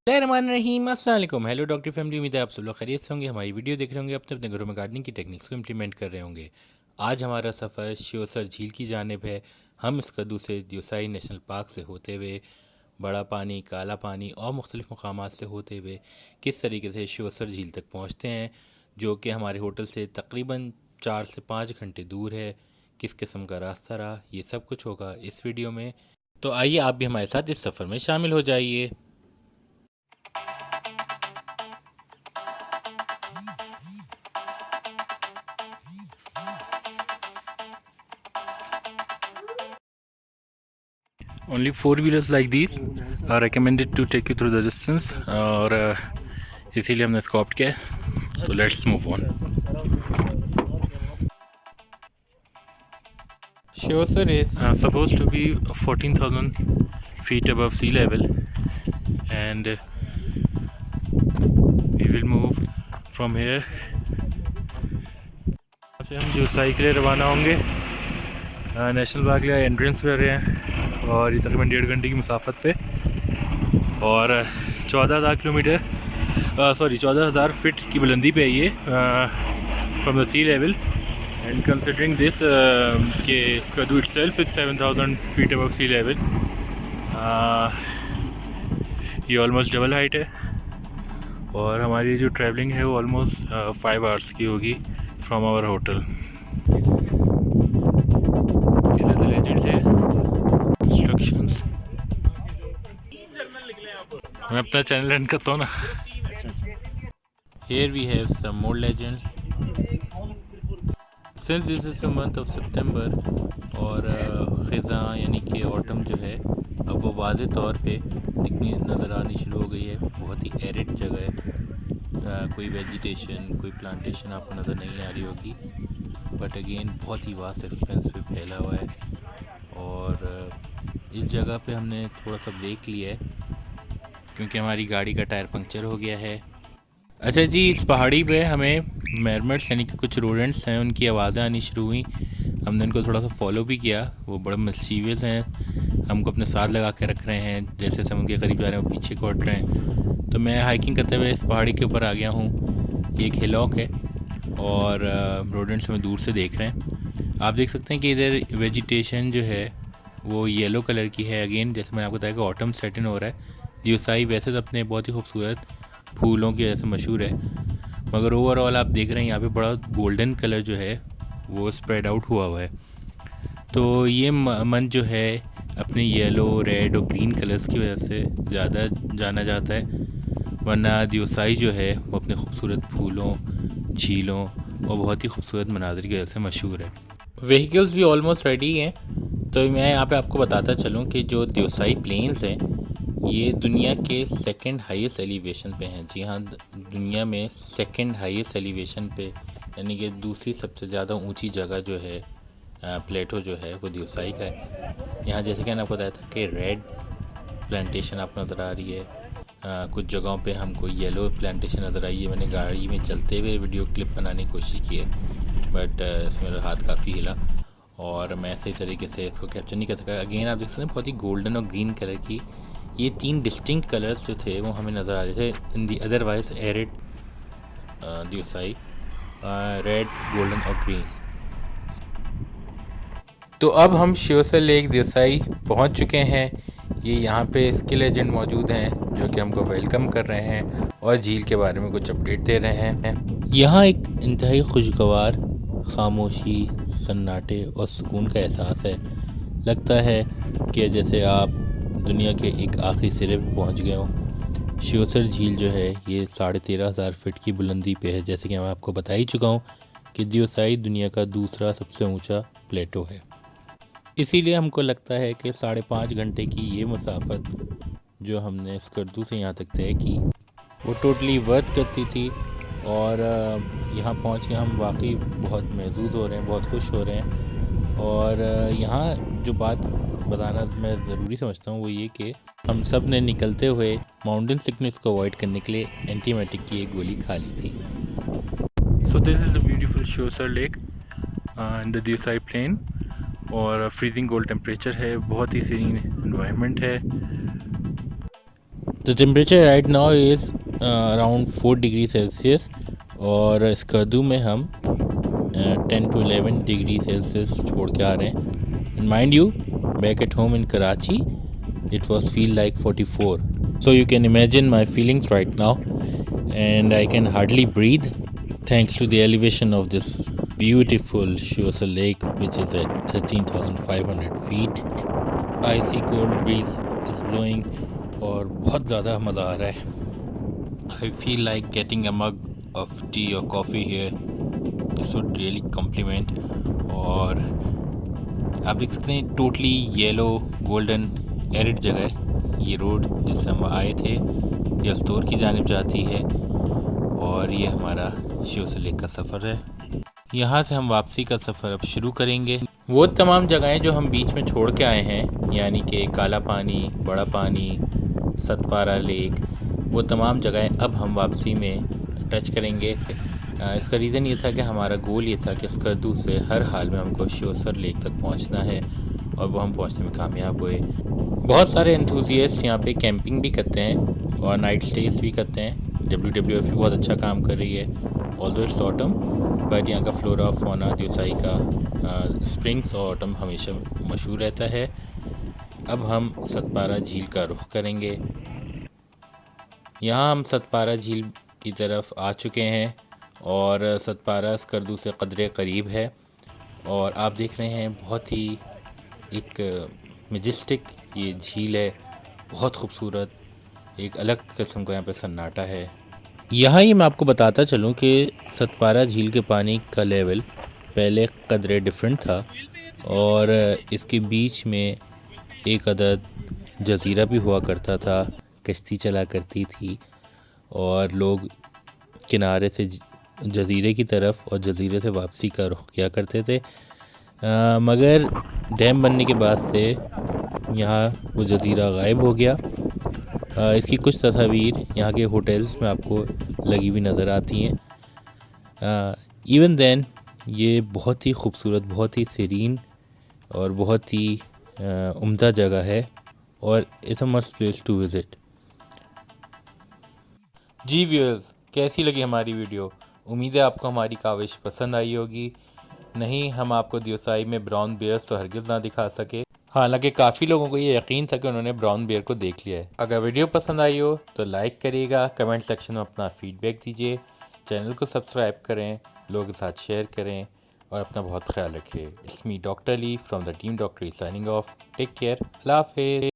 बिस्मिल्लाहिर्रहमानिर्रहीम। अस्सलाम वालेकुम। हेलो डॉक्टर फैमिली, उम्मीद है आप सब लोग खैरियत से होंगे। हमारी वीडियो देख रहे होंगे, अपने अपने घरों में गार्डनिंग की टेक्निक्स को इम्प्लीमेंट कर रहे होंगे। आज हमारा सफ़र श्योसर झील की जानिब है। हम इस कद्दू से दियोसाई नेशनल पार्क से होते हुए बड़ा पानी, काला पानी और मुख्तलिफ़ मकामात से होते हुए किस तरीके से श्योसर झील तक पहुँचते हैं, जो कि हमारे होटल से तकरीबन 4 से 5 घंटे दूर है। किस किस्म का रास्ता रहा, ये सब कुछ होगा इस वीडियो में। तो आइए आप भी हमारे साथ इस सफ़र में शामिल हो जाइए। Only four-wheelers like these are recommended to take you through the distance और इसीलिए हमने इसको ऑप्ट किया है। तो let's move on. Shiosar is supposed to be 14,000 feet above sea level and we will move from here। यहाँ से हम दियोसाई के लिए रवाना होंगे। नेशनल पार्क के लिए एंट्रेंस कर रहे हैं और ये तकरीबन 1.5 घंटे की मुसाफत पे और 14,000 फीट की बुलंदी पे है ये from the sea level. And considering this कि Skardu itself is 7,000 feet above sea level, ये ऑलमोस्ट डबल हाइट है। और हमारी जो ट्रैवलिंग है वो ऑलमोस्ट 5 आवर्स की होगी फ्रॉम आवर होटल। इंस्ट्रक्शंस मैं अपना चैनल रन करता हूँ ना। Here we have some more legends. Since this is the month of September और ख़ज़ां यानी कि ऑटम जो है अब वो वाज़े तौर पे दिखनी नज़र आनी शुरू हो गई है। बहुत ही एरिड जगह है, कोई वेजिटेशन, कोई प्लांटेशन आपको नज़र नहीं आ रही होगी, बट अगेन बहुत ही वास्ट एक्सपेंस पे फैला हुआ है। और इस जगह पे हमने थोड़ा सा ब्रेक लिया है क्योंकि हमारी गाड़ी का टायर पंक्चर हो गया है। अच्छा जी, इस पहाड़ी पे हमें मरमट्स यानी कि कुछ रोडेंट्स हैं, उनकी आवाज़ें आनी शुरू हुई। हमने उनको थोड़ा सा फॉलो भी किया। वो बड़े मिस्चीवियस हैं, हमको अपने साथ लगा के रख रहे हैं। जैसे जैसे हम उनके करीब जा रहे हैं वो पीछे को हट रहे हैं। तो मैं हाइकिंग करते हुए इस पहाड़ी के ऊपर आ गया हूँ। ये एक हिलॉक है और रोडेंट्स हमें दूर से देख रहे हैं। आप देख सकते हैं कि इधर वेजिटेशन जो है वो येलो कलर की है। अगेन जैसे मैंने आपको बताया कि ऑटम सेट इन हो रहा है। दियोसाई वैसे तो अपने बहुत ही खूबसूरत फूलों की वजह से मशहूर है, मगर ओवरऑल आप देख रहे हैं यहाँ पे बड़ा गोल्डन कलर जो है वो स्प्रेड आउट हुआ हुआ है। तो ये मंथ जो है अपने येलो, रेड और ग्रीन कलर्स की वजह से ज़्यादा जाना जाता है, वरना दियोसाई जो है वो अपने खूबसूरत फूलों, झीलों और बहुत ही खूबसूरत मनाज़र की वजह से मशहूर है। व्हीकल्स भी ऑलमोस्ट रेडी हैं। तो मैं यहाँ पे आपको बताता चलूँ कि जो दियोसाई प्लेन्स हैं ये दुनिया के सेकंड हाईएस्ट एलिवेशन पे हैं। जी हाँ, दुनिया में सेकंड हाईएस्ट एलिवेशन पे, यानी कि दूसरी सबसे ज़्यादा ऊंची जगह जो है प्लेटो जो है वो दियोसाई का है। यहाँ जैसे कि मैंने आपको बताया था कि रेड प्लांटेशन आपको नज़र आ रही है, कुछ जगहों पे हमको येलो प्लांटेशन नज़र आई है। मैंने गाड़ी में चलते हुए वीडियो क्लिप बनाने की कोशिश की है, बट इसमें मेरा हाथ काफ़ी हिला और मैं सही तरीके से इसको कैप्चर नहीं कर सका। अगेन आप देख सकते हैं बहुत ही गोल्डन और ग्रीन कलर की ये 3 डिस्टिंक्ट कलर्स जो थे वो हमें नज़र आ रहे थे इन दी otherwise arid Deosai, red, golden और ग्रीन। तो अब हम श्योसर लेक दियोसाई पहुंच चुके हैं। ये यहाँ पे इसके लेजेंड मौजूद हैं जो कि हमको वेलकम कर रहे हैं और झील के बारे में कुछ अपडेट दे रहे हैं। यहाँ एक इंतहाई खुशगवार खामोशी, सन्नाटे और सुकून का एहसास है। लगता है कि जैसे आप दुनिया के एक आखिरी सिरे पे पहुंच गए हो। श्योसर झील जो है ये 13,500 फीट की बुलंदी पे है। जैसे कि मैं आपको बता ही चुका हूँ कि दियोसाई दुनिया का दूसरा सबसे ऊंचा प्लेटो है। इसीलिए हमको लगता है कि 5.5 घंटे की ये मुसाफत जो हमने स्कर्दू से यहाँ तक तय की वो टोटली वर्थ करती थी। और यहाँ पहुँच के हम वाकई बहुत महसूस हो रहे हैं, बहुत खुश हो रहे हैं। और यहाँ जो बात बताना मैं ज़रूरी समझता हूँ वो ये कि हम सब ने निकलते हुए माउंटेन सिकनेस को अवॉइड करने के लिए एंटीबायोटिक की एक गोली खा ली थी। So this is the beautiful Sheosar lake in the Deosai plain और फ्रीजिंग कोल्ड टेम्परेचर है, बहुत ही सीरीन एनवायरनमेंट है। The temperature right now is around 4 degree Celsius और स्कर्दू में हम 10 to 11 डिग्री सेल्सियस छोड़ के आ रहे हैं. And mind you, back at home in Karachi, it was feel like 44. So you can imagine my feelings right now, and I can hardly breathe thanks to the elevation of this beautiful Shuasa Lake, which is at 13,500 feet. Icy cold breeze is blowing और बहुत ज़्यादा मज़ा आ रहा है. I feel like getting a mug of tea or coffee here. This would really compliment. और आप देख सकते हैं टोटली येलो गोल्डन एरिड जगह है. ये रोड जिससे हम आए थे ये अस्तोर की जानिब जाती है और ये हमारा शिवसा लेक का सफ़र है. यहाँ से हम वापसी का सफ़र अब शुरू करेंगे. वो तमाम जगहें जो हम बीच में छोड़ के आए हैं, यानी कि काला पानी, बड़ा पानी, सतपारा लेक, वो तमाम जगहें अब हम वापसी में टच करेंगे. इसका रीज़न ये था कि हमारा गोल ये था कि स्कर्दू से हर हाल में हमको शिवसर लेक तक पहुंचना है और वो हम पहुंचने में कामयाब हुए. बहुत सारे एंथुजियास्ट यहाँ पे कैंपिंग भी करते हैं और नाइट स्टेज भी करते हैं. WWF भी बहुत अच्छा काम कर रही है. ऑल्दो इट्स ऑटम, बट यहाँ का फ्लोरा फौना दियोसाई का स्प्रिंग्स और ऑटम हमेशा मशहूर रहता है. अब हम सतपारा झील का रुख करेंगे. यहाँ हम सतपारा झील की तरफ आ चुके हैं और सतपारा स्कर्दू से कदरे करीब है और आप देख रहे हैं बहुत ही एक मेजेस्टिक ये झील है. बहुत खूबसूरत, एक अलग किस्म का यहाँ पे सन्नाटा है. यहाँ ही मैं आपको बताता चलूँ कि सतपारा झील के पानी का लेवल पहले कदरे डिफरेंट था और इसके बीच में एक अदद जज़ीरा भी हुआ करता था. कश्ती चला करती थी और लोग किनारे से जज़ीरे की तरफ और जज़ीरे से वापसी का रुख किया करते थे. मगर डैम बनने के बाद से यहाँ वो जज़ीरा गायब हो गया. इसकी कुछ तस्वीर यहाँ के होटल्स में आपको लगी हुई नज़र आती हैं. इवन देन ये बहुत ही खूबसूरत, बहुत ही सीरीन और बहुत ही उम्दा जगह है और it's a must place to visit. जी व्यूअर्स, कैसी लगी हमारी वीडियो? उम्मीद है आपको हमारी काविश पसंद आई होगी. नहीं, हम आपको दियोसाई में ब्राउन बियर्स तो हरगिज़ ना दिखा सके. हालांकि काफ़ी लोगों को ये यकीन था कि उन्होंने ब्राउन बियर को देख लिया है. अगर वीडियो पसंद आई हो तो लाइक करिएगा, कमेंट सेक्शन में अपना फीडबैक दीजिए, चैनल को सब्सक्राइब करें, लोगों के साथ शेयर करें और अपना बहुत ख्याल रखिए. It's me doctor Ali from the team doctor signing off. Take care. अल्लाह हाफ़िज़.